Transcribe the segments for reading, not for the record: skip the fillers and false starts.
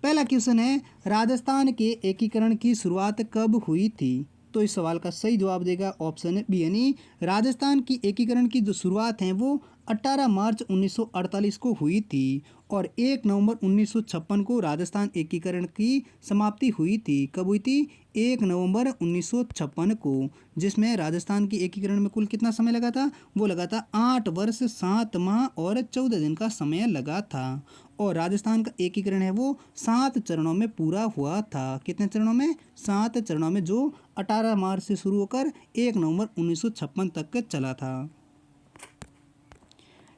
पहला क्वेश्चन है राजस्थान के एकीकरण की शुरुआत कब हुई थी? तो इस सवाल का सही जवाब देगा ऑप्शन बी यानी राजस्थान की एकीकरण की जो शुरुआत है वो 18 मार्च 1948 को हुई थी और 1 नवंबर 1956 को राजस्थान एकीकरण की समाप्ति हुई थी। कब हुई थी? 1 नवंबर 1956 को, जिसमें राजस्थान की एकीकरण में कुल कितना समय लगा था? वो लगा था 8 वर्ष 7 माह और 14 दिन का समय लगा था। और राजस्थान का एकीकरण है वो 7 चरणों में पूरा हुआ था। कितने चरणों में? 7 चरणों में, जो 18 मार्च से शुरू होकर 1 नवंबर 1956 तक चला था।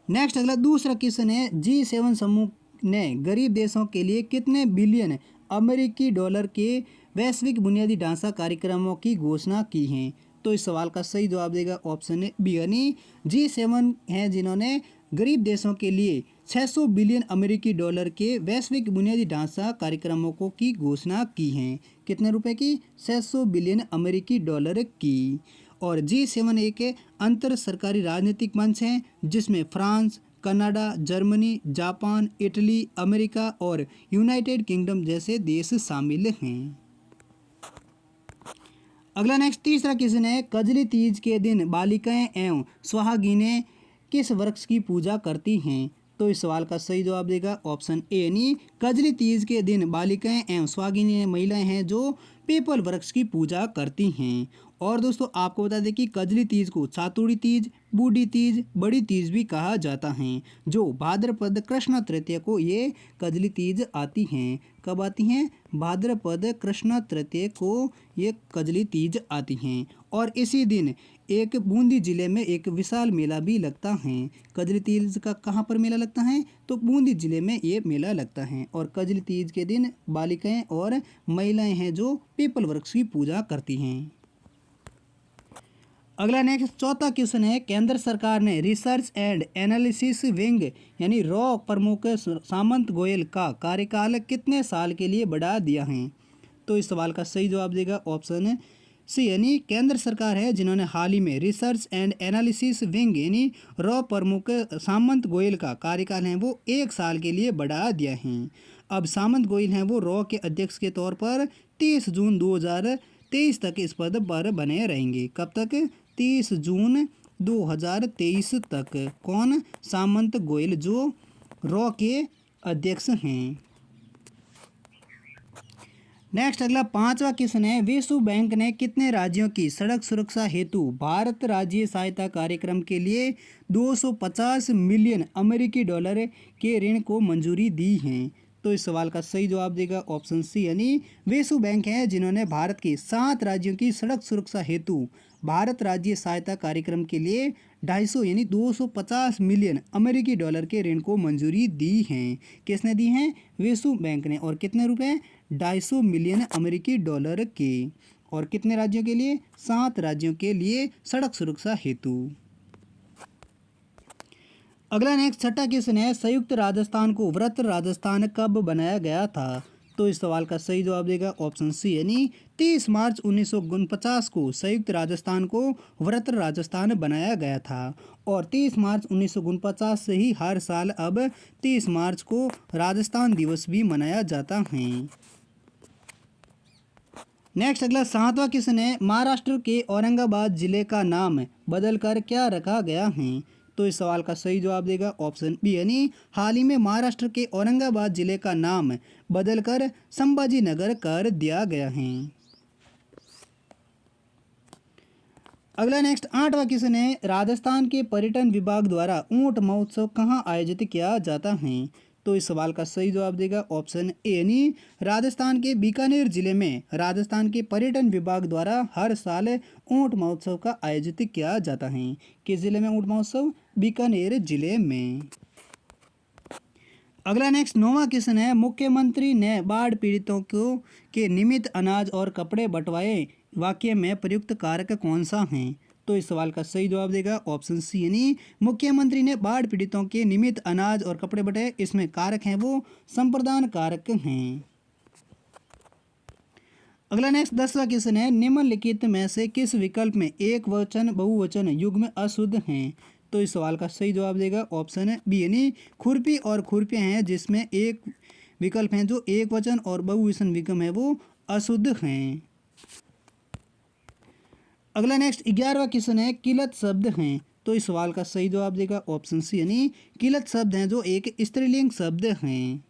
नेक्स्ट अगला दूसरा क्वेश्चन है G7 समूह ने गरीब देशों के लिए कितने बिलियन अमेरिकी डॉलर के वैश्विक बुनियादी ढांचा कार्यक्रमों की घोषणा की है? तो इस सवाल का सही जवाब देगा ऑप्शन बी यानी G7 हैं जिन्होंने गरीब देशों के लिए 600 बिलियन अमेरिकी डॉलर के वैश्विक बुनियादी ढांचा कार्यक्रमों को की घोषणा की है। कितने रुपए की? 600 बिलियन अमेरिकी डॉलर की। और G7 एक अंतर सरकारी राजनीतिक मंच है जिसमें France, Canada, Germany, Japan, Italy, America और यूनाइटेड किंगडम जैसे देश शामिल हैं। अगला नेक्स्ट तीसरा क्वेश्चन है कजली तीज के दिन बालिकाएं एवं सुहागिनें किस वृक्ष की पूजा करती हैं? तो इस सवाल का सही जवाब देगा ऑप्शन ए यानी कजली तीज के दिन बालिकाएं एवं सुहागिनें महिलाएं हैं जो पीपल वृक्ष की पूजा करती हैं। और दोस्तों आपको बता दें कि कजली तीज को चातुड़ी तीज, बूढ़ी तीज, बड़ी तीज भी कहा जाता है, जो भाद्रपद कृष्ण तृतीया को ये कजली तीज आती हैं। कब आती हैं? भाद्रपद कृष्ण तृतीया को ये कजली तीज आती हैं। और इसी दिन एक बूंदी जिले में एक विशाल मेला भी लगता है। कजली तीज का कहाँ पर मेला लगता है? तो बूंदी जिले में ये मेला लगता है। और कजली तीज के दिन बालिकाएं और महिलाएं हैं जो पीपल वृक्ष की पूजा करती हैं। अगला नेक्स्ट चौथा क्वेश्चन है केंद्र सरकार ने रिसर्च एंड एनालिसिस विंग यानी रॉ प्रमुख सामंत गोयल का कार्यकाल कितने साल के लिए बढ़ा दिया है? तो इस सवाल का सही जवाब देगा ऑप्शन सी यानी केंद्र सरकार है जिन्होंने हाल ही में रिसर्च एंड एनालिसिस विंग यानी रॉ प्रमुख सामंत गोयल का कार्यकाल है वो 1 साल के लिए बढ़ा दिया है। अब सामंत गोयल हैं वो रॉ के अध्यक्ष के तौर पर 30 जून 2023 तक इस पद पर बने रहेंगे। कब तक? 30 जून 2023 तक। कौन? सामंत गोयल जो रॉ के अध्यक्ष हैं। नेक्स्ट अगला पांचवा क्वेश्चन है विश्व बैंक ने कितने राज्यों की सड़क सुरक्षा हेतु भारत राज्य सहायता कार्यक्रम के लिए 250 मिलियन अमेरिकी डॉलर के ऋण को मंजूरी दी है? तो इस सवाल का सही जवाब देगा ऑप्शन सी यानी विश्व बैंक है जिन्होंने भारत के 7 राज्यों की सड़क सुरक्षा हेतु भारत राज्य सहायता कार्यक्रम के लिए 250 यानी 250 मिलियन अमेरिकी डॉलर के ऋण को मंजूरी दी है। किसने दी है? विश्व बैंक ने। और कितने रुपए? 250 मिलियन अमेरिकी डॉलर के। और कितने राज्यों के लिए? 7 राज्यों के लिए सड़क सुरक्षा हेतु। अगला नेक्स्ट छठा क्वेश्चन है संयुक्त राजस्थान को वृत्त राजस्थान कब बनाया गया था? तो इस सवाल का सही जवाब देगा ऑप्शन सी यानी 30 मार्च 1949 को संयुक्त राजस्थान को वृत्त राजस्थान बनाया गया था। और 30 मार्च 1949 से ही हर साल अब 30 मार्च को राजस्थान दिवस भी मनाया जाता है। नेक्स्ट अगला 7वां क्वेश्चन है महाराष्ट्र के औरंगाबाद जिले का नाम बदलकर क्या रखा गया है? तो इस सवाल का सही जवाब देगा ऑप्शन बी यानी हाल ही में महाराष्ट्र के औरंगाबाद जिले का नाम बदलकर संभाजी नगर कर दिया गया है। अगला नेक्स्ट 8वां क्वेश्चन है राजस्थान के पर्यटन विभाग द्वारा ऊंट महोत्सव कहाँ आयोजित किया जाता है? तो इस सवाल का सही जवाब देगा ऑप्शन ए यानी राजस्थान के बीकानेर जिले में राजस्थान के पर्यटन विभाग द्वारा हर साल ऊंट महोत्सव का आयोजित किया जाता है। किस जिले में ऊंट महोत्सव? बीकानेर जिले में। अगला नेक्स्ट 9वां क्वेश्चन है मुख्यमंत्री ने बाढ़ पीड़ितों को के निमित्त अनाज और कपड़े बंटवाए वाक्य में प्रयुक्त कारक कौन सा है? तो इस सवाल का सही जवाब देगा ऑप्शन सी यानी मुख्यमंत्री ने बाढ़ पीड़ितों के निमित्त अनाज और कपड़े बंटाए। इसमें कारक हैं वो संप्रदान कारक हैं। अगला नेक्स्ट 10वां क्वेश्चन है निम्नलिखित में से किस विकल्प में एक वचन बहुवचन युग्म अशुद्ध हैं? तो इस सवाल का सही जवाब देगा ऑप्शन बी यानी खुरपी और खुरपियाँ हैं जिसमें एक विकल्प हैं जो एक वचन और बहुवचन विकल्प है वो अशुद्ध हैं। अगला नेक्स्ट 11वां क्वेश्चन है किलत शब्द हैं। तो इस सवाल का सही जवाब देगा ऑप्शन सी यानी किलत शब्द हैं जो एक स्त्रीलिंग शब्द हैं।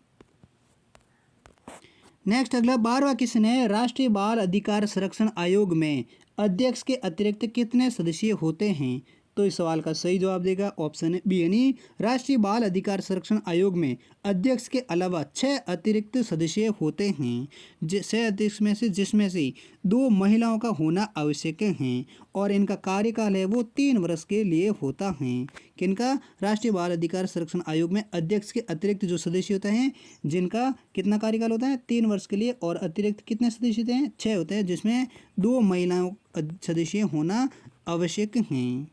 नेक्स्ट अगला 12वां क्वेश्चन है राष्ट्रीय बाल अधिकार संरक्षण आयोग में अध्यक्ष के अतिरिक्त कितने सदस्य होते हैं। तो इस सवाल का सही जवाब देगा ऑप्शन बी यानी राष्ट्रीय बाल अधिकार संरक्षण आयोग में अध्यक्ष के अलावा 6 अतिरिक्त सदस्य होते हैं। 6 अध्यक्ष में से जिसमें से 2 महिलाओं का होना आवश्यक है और इनका कार्यकाल है वो 3 वर्ष के लिए होता है। किनका? राष्ट्रीय बाल अधिकार संरक्षण आयोग में अध्यक्ष के अतिरिक्त जो सदस्य होते हैं जिनका कितना कार्यकाल होता है 3 वर्ष के लिए और अतिरिक्त कितने सदस्य होते हैं 6 होते हैं जिसमें 2 महिलाओं सदस्य होना आवश्यक हैं।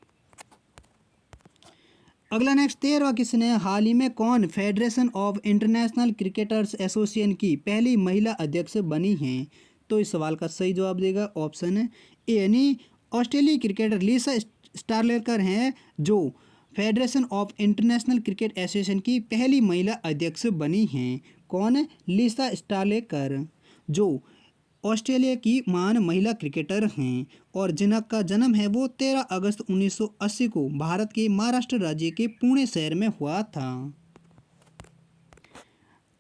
अगला नेक्स्ट 13वां क्वेश्चन है हाल ही में कौन federation of international cricketers association की पहली महिला अध्यक्ष बनी हैं। तो इस सवाल का सही जवाब देगा ऑप्शन ए यानी ऑस्ट्रेलियाई क्रिकेटर लिसा स्टार्लेकर हैं जो federation of international cricket association की पहली महिला अध्यक्ष बनी हैं। कौन? लिसा स्टार्लेकर जो ऑस्ट्रेलिया की महान महिला क्रिकेटर हैं और जिनका जन्म है वो 13 अगस्त 1980 को भारत के महाराष्ट्र राज्य के पुणे शहर में हुआ था।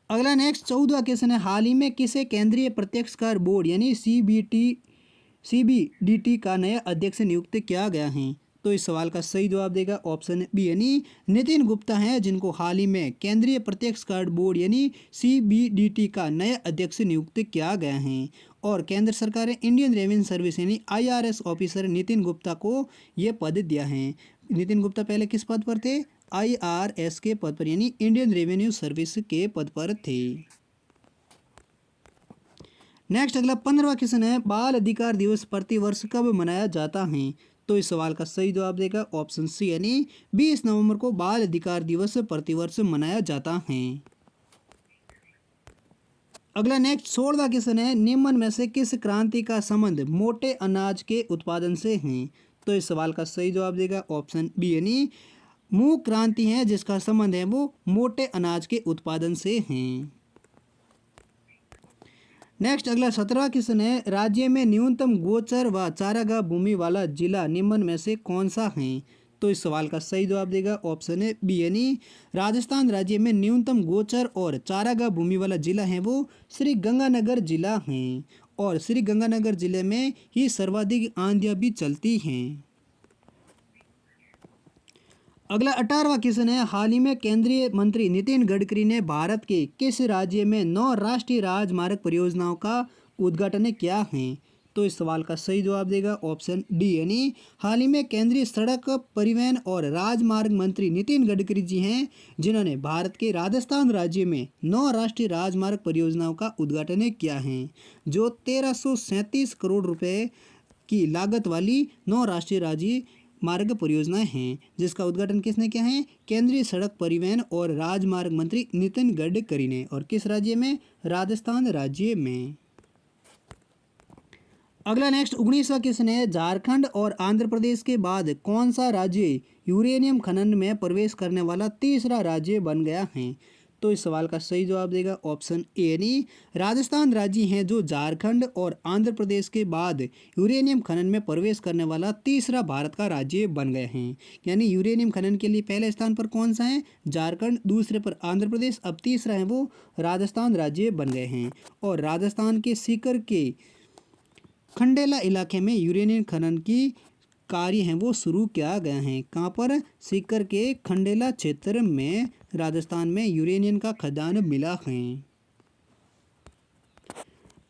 अगला नेक्स्ट 14वां क्वेश्चन है हाल ही में किसे केंद्रीय प्रत्यक्ष कर बोर्ड यानी सीबीडीटी का नया अध्यक्ष नियुक्त किया गया है। तो इस सवाल का सही जवाब देगा ऑप्शन बी यानी नितिन गुप्ता हैं जिनको हाल ही में केंद्रीय प्रत्यक्ष कर बोर्ड यानी सीबीडीटी का नया अध्यक्ष नियुक्त किया गया है और केंद्र सरकार ने इंडियन रेवेन्यू सर्विस यानी आईआरएस ऑफिसर नितिन गुप्ता को ये पद दिया है। नितिन गुप्ता पहले किस पद पर थे? आईआरएस के पद पर यानी इंडियन रेवेन्यू सर्विस के पद पर थे। नेक्स्ट अगला 15वां क्वेश्चन है बाल अधिकार दिवस प्रतिवर्ष कब मनाया जाता है। तो इस सवाल का सही जवाब देगा ऑप्शन सी यानी 20 नवंबर को बाल अधिकार दिवस प्रतिवर्ष मनाया जाता है। अगला नेक्स्ट 16वां क्वेश्चन है निम्न में से किस क्रांति का संबंध मोटे अनाज के उत्पादन से है। तो इस सवाल का सही जवाब देगा ऑप्शन बी यानी मूंग क्रांति है जिसका संबंध है वो मोटे अनाज के उत्पादन से है। नेक्स्ट अगला 17वां क्वेश्चन है राज्य में न्यूनतम गोचर व चारागाह भूमि वाला जिला निम्न में से कौन सा है। तो इस सवाल का सही जवाब देगा ऑप्शन है बी यानी राजस्थान राज्य में न्यूनतम गोचर और चारागाह भूमि वाला जिला है वो श्री गंगानगर जिला है और श्री गंगानगर जिले में ही सर्वाधिक आंधियां भी चलती हैं। अगला 18वां क्वेश्चन है हाल ही में केंद्रीय मंत्री नितिन गडकरी ने भारत के किस राज्य में 9 राष्ट्रीय राजमार्ग परियोजनाओं का उद्घाटन किया है। तो इस सवाल का सही जवाब देगा ऑप्शन डी यानी हाल ही में केंद्रीय सड़क परिवहन और राजमार्ग मंत्री नितिन गडकरी जी हैं जिन्होंने भारत के राजस्थान राज्य में 9 राष्ट्रीय राजमार्ग परियोजनाओं का उद्घाटन किया है जो 1337 करोड़ रुपए की लागत वाली 9 राष्ट्रीय राज्य मार्ग परियोजनाएं हैं जिसका उद्घाटन किसने किया है? केंद्रीय सड़क परिवहन और राजमार्ग मंत्री नितिन गडकरी ने और किस राज्य में? राजस्थान राज्य में। अगला नेक्स्ट 19वां क्वेश्चन है झारखंड और आंध्र प्रदेश के बाद कौन सा राज्य यूरेनियम खनन में प्रवेश करने वाला तीसरा राज्य बन गया है। तो इस सवाल का सही जवाब देगा ऑप्शन ए यानी राजस्थान राज्य है जो झारखंड और आंध्र प्रदेश के बाद यूरेनियम खनन में प्रवेश करने वाला तीसरा भारत का राज्य बन गए हैं। यानी यूरेनियम खनन के लिए पहले स्थान पर कौन सा है? झारखंड, दूसरे पर आंध्र प्रदेश, अब तीसरा है वो राजस्थान राज्य बन गए हैं और राजस्थान के सीकर के खंडेला इलाके में यूरेनियम खनन की कार्य हैं वो शुरू किया गया है। कहाँ पर? सीकर के खंडेला क्षेत्र में राजस्थान में यूरेनियम का खदान मिला है।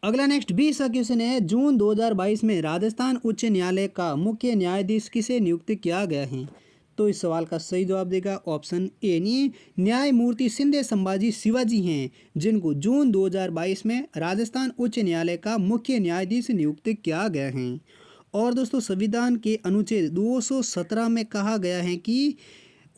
अगला नेक्स्ट 20वां क्वेश्चन है जून 2022 में राजस्थान उच्च न्यायालय का मुख्य न्यायाधीश किसे नियुक्त किया गया है। तो इस सवाल का सही जवाब देगा ऑप्शन ए यानी न्यायमूर्ति सिंधे संभाजी शिवाजी हैं जिनको जून 2022 में राजस्थान उच्च न्यायालय का मुख्य न्यायाधीश नियुक्त किया गया है। और दोस्तों संविधान के अनुच्छेद 217 में कहा गया है कि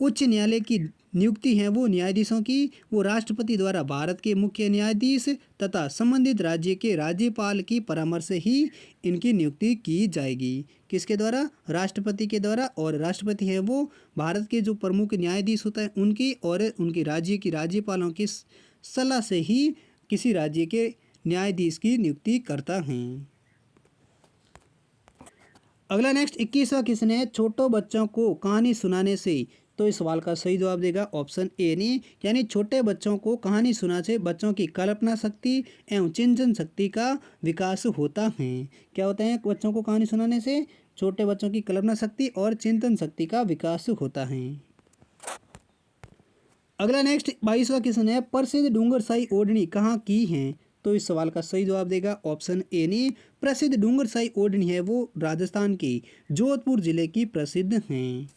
उच्च न्यायालय की नियुक्ति है वो न्यायाधीशों की वो राष्ट्रपति द्वारा भारत के मुख्य न्यायाधीश तथा संबंधित राज्य के राज्यपाल की परामर्श से ही इनकी नियुक्ति की जाएगी। किसके द्वारा? राष्ट्रपति के द्वारा। और राष्ट्रपति है वो भारत के जो प्रमुख न्यायाधीश होता है उनकी और उनके राज्य की राज्यपालों की सलाह से ही किसी राज्य के न्यायाधीश की नियुक्ति करता है। अगला नेक्स्ट 21वां क्वेश्चन है, छोटो बच्चों को कहानी सुनाने से। तो इस सवाल का सही जवाब देगा ऑप्शन ए नहीं, यानी छोटे बच्चों को कहानी सुनाने से बच्चों की कल्पना शक्ति एवं चिंतन शक्ति का विकास होता है। क्या होता है बच्चों को कहानी सुनाने से? छोटे बच्चों की कल्पना शक्ति और चिंतन शक्ति का विकास होता है। अगला नेक्स्ट 22वां क्वेश्चन है, प्रसिद्ध डूंगरसाई ओढ़नी कहाँ की है। तो इस सवाल का सही जवाब देगा ऑप्शन ए नहीं, प्रसिद्ध डूंगरसाई ओढ़नी है वो राजस्थान के जोधपुर जिले की प्रसिद्ध हैं।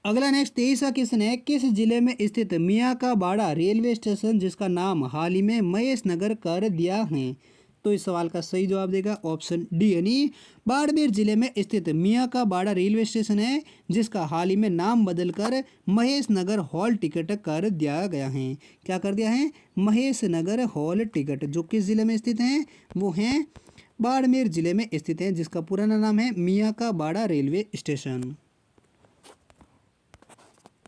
अगला नेक्स्ट 23वां क्वेश्चन है, किस जिले में स्थित मियाँ का बाड़ा रेलवे स्टेशन जिसका नाम हाल ही में महेश नगर कर दिया है। तो इस सवाल का सही जवाब देगा ऑप्शन डी यानी बाड़मेर जिले में स्थित मियाँ का बाड़ा रेलवे स्टेशन है जिसका हाल ही में नाम बदलकर महेश नगर हॉल टिकट कर दिया गया है। क्या कर दिया है? महेश नगर हॉल टिकट, जो किस जिले में स्थित हैं? वो हैं बाड़मेर जिले में स्थित हैं, जिसका पुराना नाम है मियाँ का बाड़ा रेलवे स्टेशन।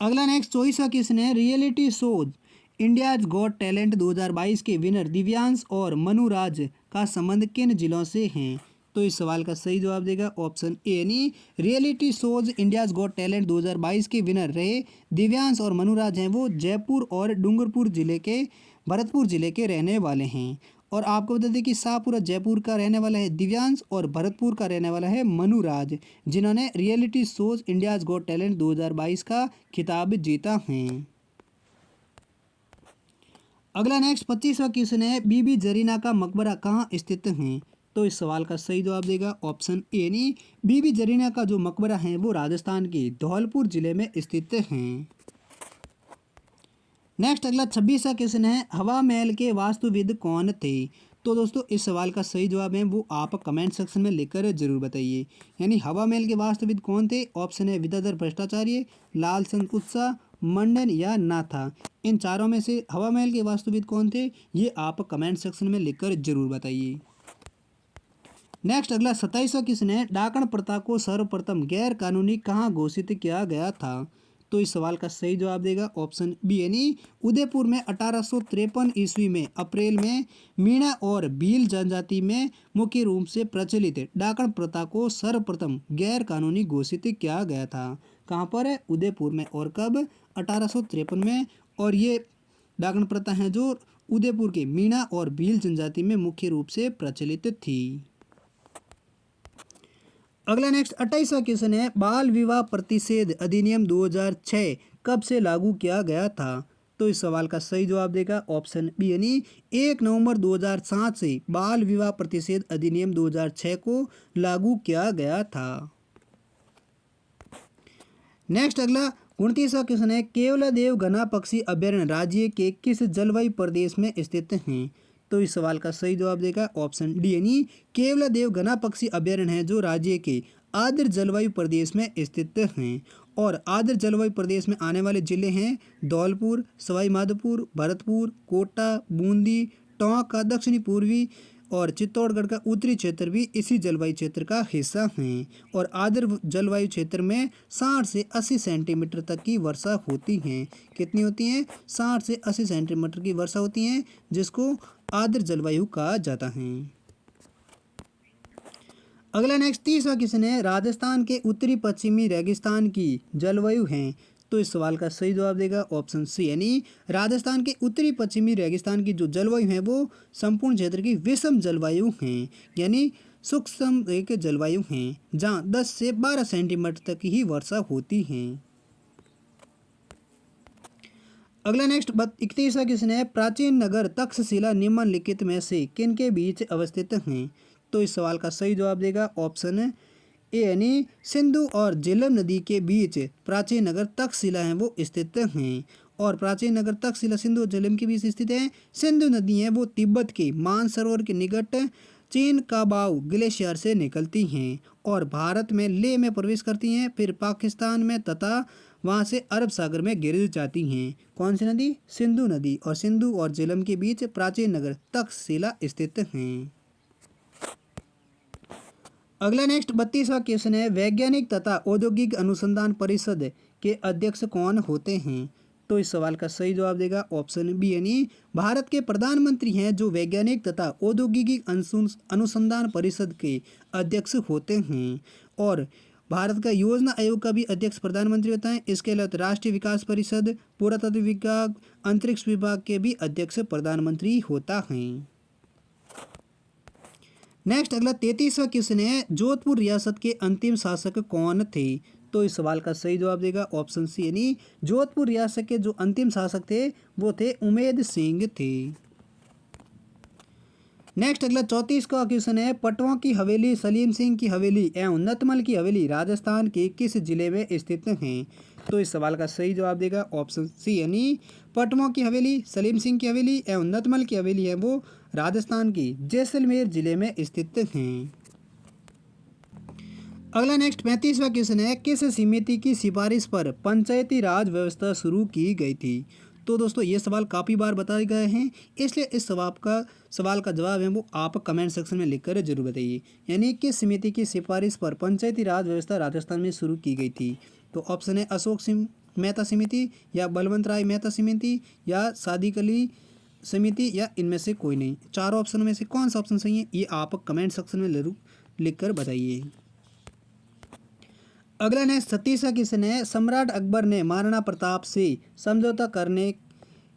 अगला नेक्स्ट 24वां क्वेश्चन है, reality shows India's got talent 2022 के विनर दिव्यांश और मनुराज का संबंध किन जिलों से हैं। तो इस सवाल का सही जवाब देगा ऑप्शन ए यानी reality shows India's got talent 2022 के विनर रहे दिव्यांश और मनुराज हैं वो जयपुर और डूंगरपुर जिले के भरतपुर जिले के रहने वाले हैं। और आपको बता दें कि शाहपुरा जयपुर का रहने वाला है दिव्यांश और भरतपुर का रहने वाला है मनुराज, जिन्होंने reality shows India's got talent 2022 का खिताब जीता है। अगला नेक्स्ट 25वां क्वेश्चन है, बीबी जरीना का मकबरा कहाँ स्थित है। तो इस सवाल का सही जवाब देगा ऑप्शन ए नहीं, बीबी जरीना का जो मकबरा है वो राजस्थान के धौलपुर जिले में स्थित हैं। नेक्स्ट अगला 26वां क्वेश्चन है, हवा महल के वास्तुविद कौन थे। तो दोस्तों इस सवाल का सही जवाब है वो आप कमेंट सेक्शन में लिखकर जरूर बताइए। यानी हवा महल के वास्तुविद कौन थे? ऑप्शन है विद्याधर भट्टाचार्य, लालचंद उत्साह, मंडन या नाथा। इन चारों में से हवा महल के वास्तुविद कौन थे ये आप कमेंट सेक्शन में लिखकर जरूर बताइए। नेक्स्ट अगला 27वां क्वेश्चन है, डाकण प्रथा को सर्वप्रथम गैर कानूनी कहाँ घोषित किया गया था। तो इस सवाल का सही जवाब देगा ऑप्शन बी यानी उदयपुर में 1853 ईस्वी में अप्रैल में मीणा और भील जनजाति में मुख्य रूप से प्रचलित डाकण प्रथा को सर्वप्रथम गैर कानूनी घोषित किया गया था। कहाँ पर है? उदयपुर में। और कब? 1853 में। और ये डाकण प्रथा है जो उदयपुर के मीणा और भील जनजाति में मुख्य रूप से प्रचलित थी। अगला नेक्स्ट 28वां क्वेश्चन है, बाल विवाह प्रतिषेध अधिनियम 2006 कब से लागू किया गया था। तो इस सवाल का सही जवाब देगा ऑप्शन बी यानी 1 नवंबर 2007 से बाल विवाह प्रतिषेध अधिनियम 2006 को लागू किया गया था। नेक्स्ट अगला 29वां क्वेश्चन है, केवलादेव घना पक्षी अभ्यारण्य राज्य के किस जलवायु प्रदेश में स्थित हैं। तो इस सवाल का सही जवाब देगा ऑप्शन डी यानी केवलादेव घना पक्षी अभ्यारण्य है जो राज्य के आर्द्र जलवायु प्रदेश में स्थित हैं। और आर्द्र जलवायु प्रदेश में आने वाले जिले हैं धौलपुर, सवाई माधोपुर, भरतपुर, कोटा, बूंदी, टोंक का दक्षिणी पूर्वी और चित्तौड़गढ़ का उत्तरी क्षेत्र भी इसी जलवायु क्षेत्र का हिस्सा हैं। और आर्द्र जलवायु क्षेत्र में 60 से 80 सेंटीमीटर तक की वर्षा होती हैं। कितनी होती हैं? 60 से 80 सेंटीमीटर की वर्षा होती हैं, जिसको आर्द्र जलवायु कहा जाता है। अगला नेक्स्ट 30वां क्वेश्चन है, राजस्थान के उत्तरी पश्चिमी रेगिस्तान की जलवायु है। तो इस सवाल का सही जवाब देगा ऑप्शन सी यानी राजस्थान के उत्तरी पश्चिमी रेगिस्तान की जो जलवायु है वो संपूर्ण क्षेत्र की विषम जलवायु हैं, यानी सूक्ष्म एक जलवायु हैं जहाँ 10 से 12 सेंटीमीटर तक ही वर्षा होती है। अगला नेक्स्ट 31वां क्वेश्चन है, प्राचीन नगर तक्षशिला निम्नलिखित में से किन के बीच अवस्थित हैं। तो इस सवाल का सही जवाब देगा ऑप्शन ए यानी सिंधु और झेलम नदी के बीच प्राचीन नगर तक्षशिला है वो स्थित हैं। और प्राचीन नगर तक्षशिला सिंधु और झेलम के बीच स्थित है। सिंधु नदी है वो तिब्बत के मानसरोवर के निकट चीन काबाऊ ग्लेशियर से निकलती हैं और भारत में लेह में प्रवेश करती हैं, फिर पाकिस्तान में तथा वहाँ से अरब सागर में गिर जाती हैं। कौन सी नदी? सिंधु नदी। और सिंधु और झेलम के बीच प्राचीन नगर तक्षशिला स्थित हैं। अगला नेक्स्ट 32वां क्वेश्चन है, वैज्ञानिक तथा औद्योगिक अनुसंधान परिषद के अध्यक्ष कौन होते हैं। तो इस सवाल का सही जवाब देगा ऑप्शन बी यानी भारत के प्रधानमंत्री हैं जो वैज्ञानिक तथा औद्योगिक अनुसंधान परिषद के अध्यक्ष होते हैं। और भारत का योजना आयोग का भी अध्यक्ष प्रधानमंत्री होता है। इसके अलावा राष्ट्रीय विकास परिषद, पुरातत्व विभाग, अंतरिक्ष विभाग के भी अध्यक्ष प्रधानमंत्री होता है। नेक्स्ट अगला 33वां क्वेश्चन है, जोधपुर रियासत के अंतिम शासक कौन थे? तो इस सवाल का सही जवाब देगा ऑप्शन सी यानी जोधपुर रियासत के जो अंतिम शासक थे वो थे उमेद सिंह थे। नेक्स्ट अगला 34वां क्वेश्चन है, पटवा की हवेली, सलीम सिंह की हवेली एवं नतमल की हवेली राजस्थान के किस जिले में स्थित हैं? तो इस सवाल का सही जवाब देगा ऑप्शन सी यानी पटवा की हवेली, सलीम सिंह की हवेली एवं नतमल की हवेली है वो राजस्थान की जैसलमेर जिले में स्थित हैं। अगला नेक्स्ट 35वां क्वेश्चन है, किस समिति की सिफारिश पर पंचायती राज व्यवस्था शुरू की गई थी? तो दोस्तों ये सवाल काफ़ी बार बताए गए हैं, इसलिए इस सवाल का जवाब है वो आप कमेंट सेक्शन में लिखकर जरूर बताइए। यानी किस समिति की सिफारिश पर पंचायती राज व्यवस्था राजस्थान में शुरू की गई थी? तो ऑप्शन है अशोक मेहता समिति या बलवंत राय मेहता समिति या सादिक अली समिति या इनमें से कोई नहीं। चारों ऑप्शन में से कौन सा ऑप्शन सही है ये आप कमेंट सेक्शन में जरूर लिखकर बताइए। अगला नेक्स्ट 36वां क्वेश्चन है, सम्राट अकबर ने महाराणा प्रताप से समझौता करने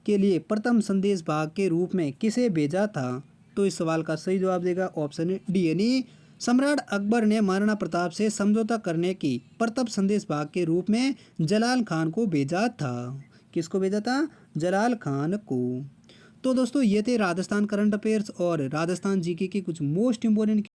के लिए प्रथम संदेश भाग के रूप में किसे भेजा था? तो इस सवाल का सही जवाब देगा ऑप्शन डी यानी सम्राट अकबर ने महाराणा प्रताप से समझौता करने की प्रथम संदेश भाग के रूप में जलाल खान को भेजा था। किसको भेजा था? जलाल खान को। तो दोस्तों ये थे राजस्थान करंट अफेयर्स और राजस्थान जीके के कुछ मोस्ट इंपोर्टेंट